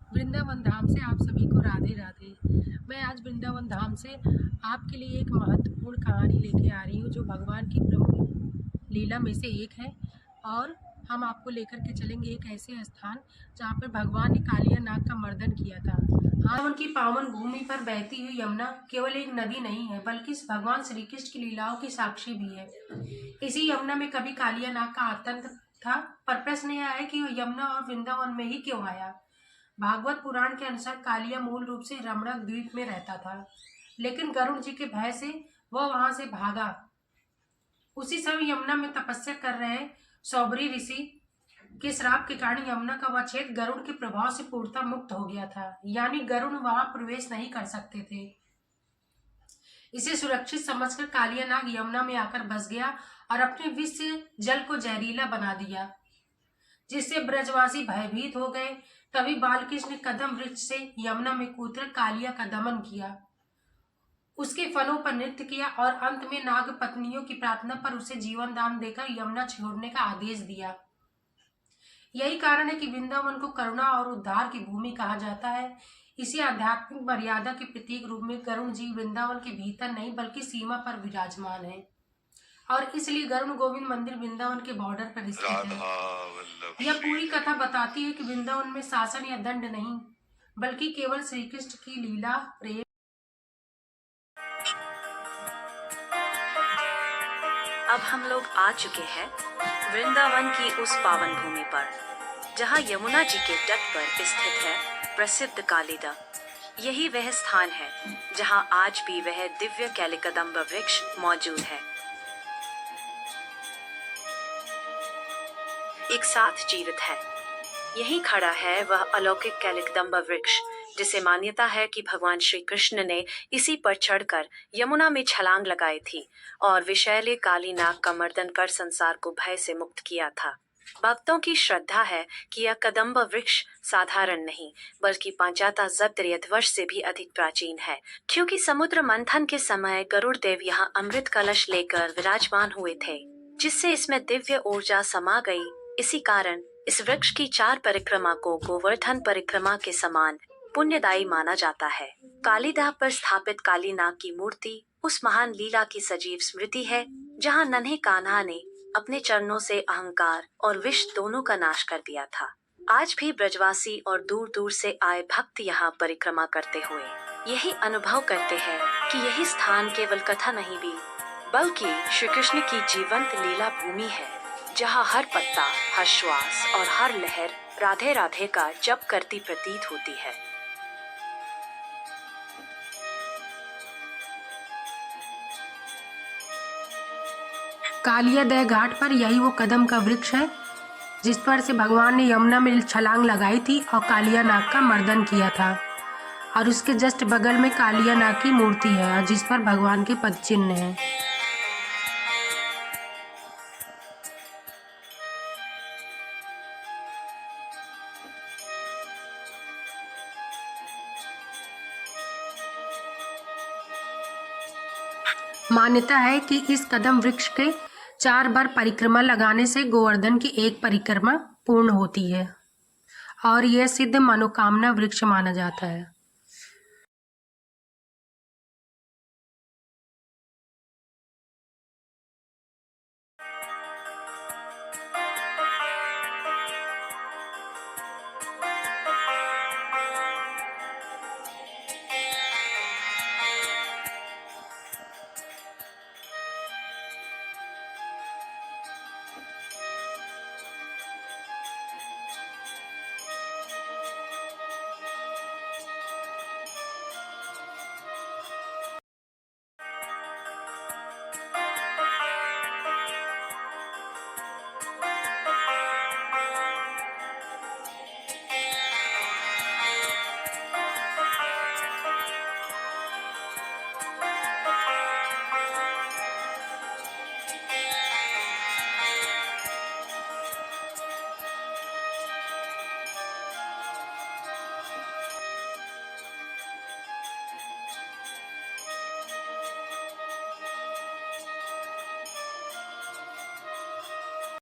वृंदावन धाम से आप सभी को राधे राधे। मैं आज वृंदावन धाम से आपके लिए एक महत्वपूर्ण कहानी लेके आ रही हूँ जो भगवान की प्रमुख लीला में से एक है। और हम आपको लेकर के चलेंगे एक ऐसे स्थान जहाँ पर भगवान ने कालिया नाग का मर्दन किया था। हाँ, उनकी पावन भूमि पर बहती हुई यमुना केवल एक नदी नहीं है बल्कि भगवान श्री कृष्ण की लीलाओं की साक्षी भी है। इसी यमुना में कभी कालिया नाग का आतंक था, पर प्रश्न यह है कि वह यमुना और वृंदावन में ही क्यों आया। भागवत पुराण के अनुसार कालिया मूल रूप से रमणक द्वीप में रहता था, लेकिन गरुड़ जी के भय से वह वहां से भागा। उसी समय यमुना में तपस्या कर रहे सौबरी ऋषि के श्राप के कारण यमुना का वह क्षेत्र गरुड़ के प्रभाव से पूर्णतः मुक्त हो गया था, यानी गरुड़ वहां प्रवेश नहीं कर सकते थे। इसे सुरक्षित समझकर कालिया नाग यमुना में आकर बस गया और अपने विष से जल को जहरीला बना दिया, जिससे ब्रजवासी भयभीत हो गए। तभी बालकृष्ण ने कदम वृक्ष से यमुना में कूदकर कालिया का दमन किया, उसके फनों पर नृत्य किया और अंत में नाग पत्नियों की प्रार्थना पर उसे जीवन दान देकर यमुना छोड़ने का आदेश दिया। यही कारण है कि वृंदावन को करुणा और उद्धार की भूमि कहा जाता है। इसी आध्यात्मिक मर्यादा के प्रतीक रूप में गरुड़ जी वृंदावन के भीतर नहीं बल्कि सीमा पर विराजमान है, और इसलिए गरुड़ गोविंद मंदिर वृंदावन के बॉर्डर पर स्थित है। यह पूरी कथा बताती है कि वृंदावन में शासन या दंड नहीं बल्कि केवल श्री कृष्ण की लीला प्रेम। अब हम लोग आ चुके हैं वृंदावन की उस पावन भूमि पर, जहां यमुना जी के तट पर स्थित है प्रसिद्ध कालिदा। यही वह स्थान है जहां आज भी वह दिव्य कैलिकदम्ब वृक्ष मौजूद है, एक साथ जीवित है। यहीं खड़ा है वह अलौकिक कैलिकदम्ब वृक्ष, जिसे मान्यता है कि भगवान श्री कृष्ण ने इसी पर चढ़कर यमुना में छलांग लगाई थी और विषैले काली नाग का मर्दन कर संसार को भय से मुक्त किया था। भक्तों की श्रद्धा है कि यह कदम्ब वृक्ष साधारण नहीं बल्कि 5000 वर्ष से भी अधिक प्राचीन है, क्योंकि समुद्र मंथन के समय गरुड़ देव यहाँ अमृत कलश लेकर विराजमान हुए थे, जिससे इसमें दिव्य ऊर्जा समा गई। इसी कारण इस वृक्ष की 4 परिक्रमा को गोवर्धन परिक्रमा के समान पुण्यदायी माना जाता है। कालिदाह पर स्थापित काली नाग की मूर्ति उस महान लीला की सजीव स्मृति है, जहां नन्हे कान्हा ने अपने चरणों से अहंकार और विष दोनों का नाश कर दिया था। आज भी ब्रजवासी और दूर दूर से आए भक्त यहाँ परिक्रमा करते हुए यही अनुभव करते हैं कि यही स्थान केवल कथा नहीं भी बल्कि श्री कृष्ण की जीवंत लीला भूमि है, जहाँ हर पत्ता, हर श्वास और हर लहर राधे राधे का जप करती प्रतीत होती है। कालियादह घाट पर यही वो कदम का वृक्ष है जिस पर से भगवान ने यमुना में छलांग लगाई थी और कालिया नाग का मर्दन किया था, और उसके जस्ट बगल में कालिया नाग की मूर्ति है जिस पर भगवान के पद चिन्ह है। मान्यता है कि इस कदम वृक्ष के 4 बार परिक्रमा लगाने से गोवर्धन की एक परिक्रमा पूर्ण होती है और यह सिद्ध मनोकामना वृक्ष माना जाता है।